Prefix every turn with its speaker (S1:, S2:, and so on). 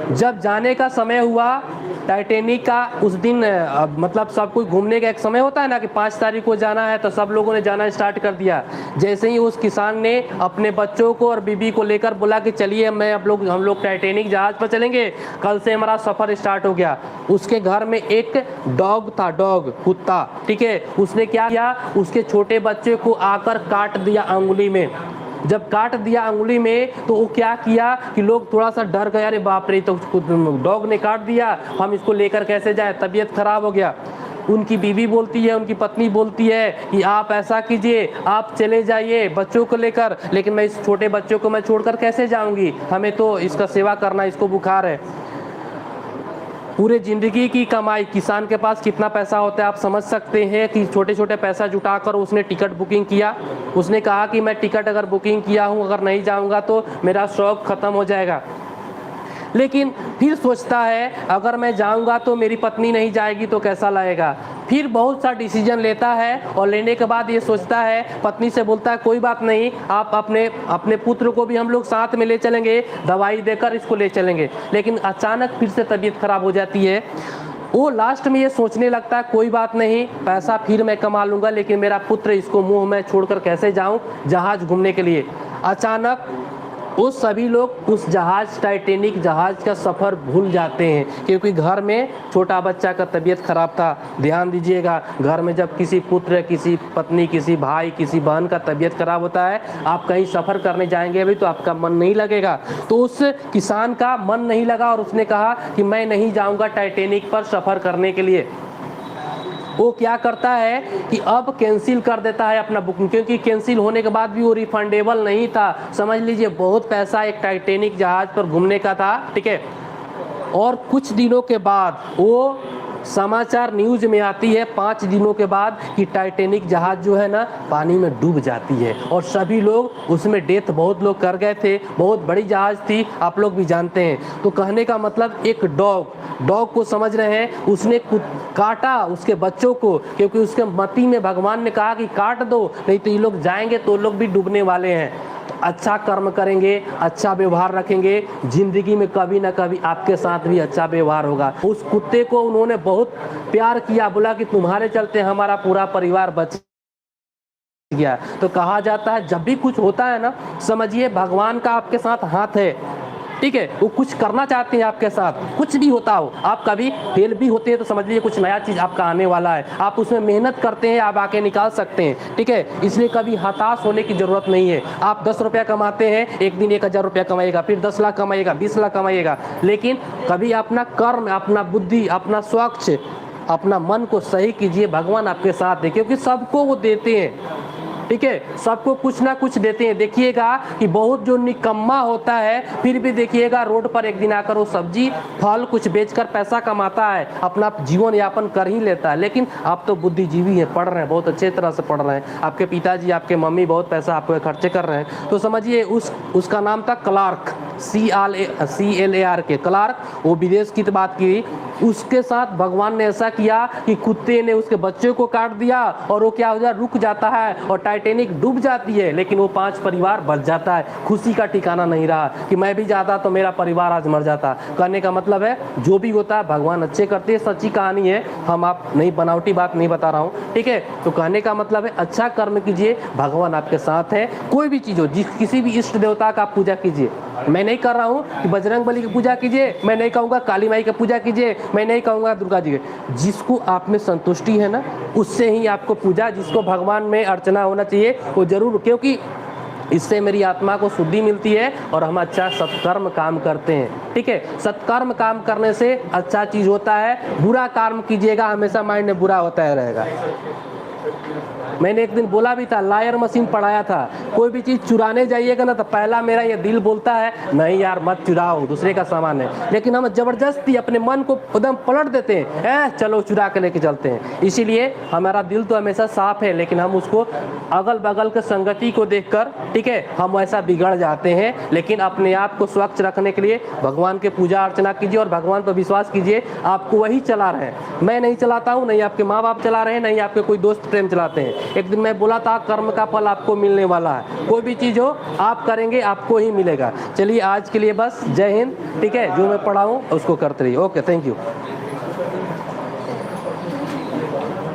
S1: जब जाने का समय हुआ टाइटैनिक का, उस दिन मतलब सब कोई घूमने का एक समय होता है ना कि 5 तारीख को जाना है, तो सब लोगों ने जाना स्टार्ट कर दिया। जैसे ही उस किसान ने अपने बच्चों को और बीबी को लेकर बोला कि चलिए हम लोग टाइटैनिक जहाज़ पर चलेंगे, कल से हमारा सफ़र स्टार्ट हो गया। उसके घर में एक डॉग था, डॉग कुत्ता, ठीक है। उसने क्या किया, उसके छोटे बच्चे को आकर काट दिया अंगुली में। जब काट दिया अंगुली में तो वो क्या किया कि लोग थोड़ा सा डर गए, अरे बाप रे, तो डॉग ने काट दिया, हम इसको लेकर कैसे जाए, तबीयत खराब हो गया। उनकी बीवी बोलती है, उनकी पत्नी बोलती है कि आप ऐसा कीजिए, आप चले जाइए बच्चों को लेकर, लेकिन मैं इस छोटे बच्चों को मैं छोड़कर कैसे जाऊंगी, हमें तो इसका सेवा करना, इसको बुखार है। पूरे ज़िंदगी की कमाई, किसान के पास कितना पैसा होता है आप समझ सकते हैं कि छोटे छोटे पैसा जुटाकर उसने टिकट बुकिंग किया। उसने कहा कि मैं टिकट अगर बुकिंग किया हूँ, अगर नहीं जाऊँगा तो मेरा शौक ख़त्म हो जाएगा। लेकिन फिर सोचता है अगर मैं जाऊंगा तो मेरी पत्नी नहीं जाएगी तो कैसा लगेगा। फिर बहुत सा डिसीजन लेता है और लेने के बाद ये सोचता है, पत्नी से बोलता है कोई बात नहीं, आप अपने पुत्र को भी हम लोग साथ में ले चलेंगे, दवाई देकर इसको ले चलेंगे। लेकिन अचानक फिर से तबीयत खराब हो जाती है। वो लास्ट में ये सोचने लगता है कोई बात नहीं, पैसा फिर मैं कमा लूँगा, लेकिन मेरा पुत्र, इसको मुँह में छोड़कर कैसे जाऊँ जहाज़ घूमने के लिए। अचानक वो सभी लोग उस जहाज़, टाइटैनिक जहाज़ का सफ़र भूल जाते हैं, क्योंकि घर में छोटा बच्चा का तबीयत ख़राब था। ध्यान दीजिएगा, घर में जब किसी पुत्र, किसी पत्नी, किसी भाई, किसी बहन का तबीयत ख़राब होता है, आप कहीं सफ़र करने जाएंगे अभी तो आपका मन नहीं लगेगा। तो उस किसान का मन नहीं लगा और उसने कहा कि मैं नहीं जाऊँगा टाइटैनिक पर सफ़र करने के लिए। वो क्या करता है कि अब कैंसिल कर देता है अपना बुकिंग, क्योंकि कैंसिल होने के बाद भी वो रिफंडेबल नहीं था। समझ लीजिए बहुत पैसा एक टाइटैनिक जहाज़ पर घूमने का था, ठीक है। और कुछ दिनों के बाद वो समाचार न्यूज़ में आती है 5 दिनों के बाद कि टाइटैनिक जहाज़ जो है ना पानी में डूब जाती है, और सभी लोग उसमें डेथ बहुत लोग कर गए थे। बहुत बड़ी जहाज़ थी, आप लोग भी जानते हैं। तो कहने का मतलब एक डॉग को समझ रहे हैं, उसने काटा उसके बच्चों को, क्योंकि उसके मति में भगवान ने कहा कि काट दो, नहीं तो ये लोग जाएंगे तो लोग भी डूबने वाले हैं। तो अच्छा कर्म करेंगे, अच्छा व्यवहार रखेंगे, जिंदगी में कभी ना कभी आपके साथ भी अच्छा व्यवहार होगा। उस कुत्ते को उन्होंने बहुत प्यार किया, बोला कि तुम्हारे चलते हमारा पूरा परिवार बच गया। तो कहा जाता है जब भी कुछ होता है ना, समझिए भगवान का आपके साथ हाथ है, ठीक है। वो कुछ करना चाहते हैं आपके साथ, कुछ भी होता हो, आप कभी फेल भी होते हैं तो समझ लीजिए कुछ नया चीज़ आपका आने वाला है, आप उसमें मेहनत करते हैं, आप आके निकाल सकते हैं, ठीक है। इसलिए कभी हताश होने की ज़रूरत नहीं है। आप 10 रुपया कमाते हैं, एक दिन 1000 रुपया कमाइएगा, फिर 10 लाख कमाइएगा, 20 लाख कमाइएगा, लेकिन कभी अपना कर्म, अपना बुद्धि, अपना स्वच्छ, अपना मन को सही कीजिए। भगवान आपके साथ है, क्योंकि सबको वो देते हैं, ठीक है। सबको कुछ ना कुछ देते हैं। देखिएगा कि बहुत जो निकम्मा होता है, फिर भी देखिएगा रोड पर एक दिन आकर वो सब्जी फल कुछ बेचकर पैसा कमाता है, अपना जीवन यापन कर ही लेता है। लेकिन आप तो बुद्धिजीवी हैं, पढ़ रहे हैं, बहुत अच्छे तरह से पढ़ रहे हैं, आपके पिताजी, आपके मम्मी बहुत पैसा आपको खर्चे कर रहे हैं, तो समझिए उसका नाम था क्लार्क, CLAR के क्लार्क। वो विदेश की बात की, उसके साथ भगवान ने ऐसा किया कि कुत्ते ने उसके बच्चे को काट दिया, और वो क्या हो जाता, रुक जाता है और टाइटैनिक डूब जाती है, लेकिन वो 5 परिवार बच जाता है। खुशी का ठिकाना नहीं रहा कि मैं भी जाता तो मेरा परिवार आज मर जाता। कहने का मतलब है जो भी होता है भगवान अच्छे करते हैं, सच्ची कहानी है, हम आप नहीं बनावटी बात नहीं बता रहा हूँ, ठीक है। तो कहने का मतलब है अच्छा कर्म कीजिए, भगवान आपके साथ है। कोई भी चीज़ हो, किसी भी इष्ट देवता का पूजा कीजिए। मैं नहीं कर रहा हूँ कि बजरंग बली की पूजा कीजिए, मैं नहीं कहूँगा काली माई की पूजा कीजिए, मैं नहीं कहूँगा दुर्गा जी की। जिसको आप में संतुष्टि है ना, उससे ही आपको पूजा, जिसको भगवान में अर्चना होना चाहिए वो जरूर, क्योंकि इससे मेरी आत्मा को शुद्धि मिलती है और हम अच्छा सत्कर्म काम करते हैं, ठीक है। सत्कर्म काम करने से अच्छा चीज़ होता है। बुरा कर्म कीजिएगा, हमेशा माइंड में बुरा होता है रहेगा। मैंने एक दिन बोला भी था, लायर मशीन पढ़ाया था, कोई भी चीज़ चुराने जाइएगा ना तो पहला मेरा ये दिल बोलता है नहीं यार मत चुराओ, दूसरे का सामान है, लेकिन हम ज़बरदस्ती अपने मन को एकदम पलट देते हैं, चलो चुरा के लेके चलते हैं। इसीलिए हमारा दिल तो हमेशा साफ है, लेकिन हम उसको अगल बगल के संगति को देखकर, ठीक है, हम ऐसा बिगड़ जाते हैं। लेकिन अपने आप को स्वच्छ रखने के लिए भगवान के पूजा अर्चना कीजिए और भगवान पर विश्वास कीजिए, आपको वही चला रहे हैं। मैं नहीं चलाता हूँ, नहीं आपके माँ बाप चला रहे हैं, नहीं आपके कोई दोस्त प्रेम चलाते हैं, एक दिन मैं बोला था कर्म का फल आपको मिलने वाला है, कोई भी चीज़ हो आप करेंगे आपको ही मिलेगा। चलिए आज के लिए बस, जय हिंद। ठीक है, जो मैं पढ़ा हूँ उसको करते रहिए। Okay, thank you.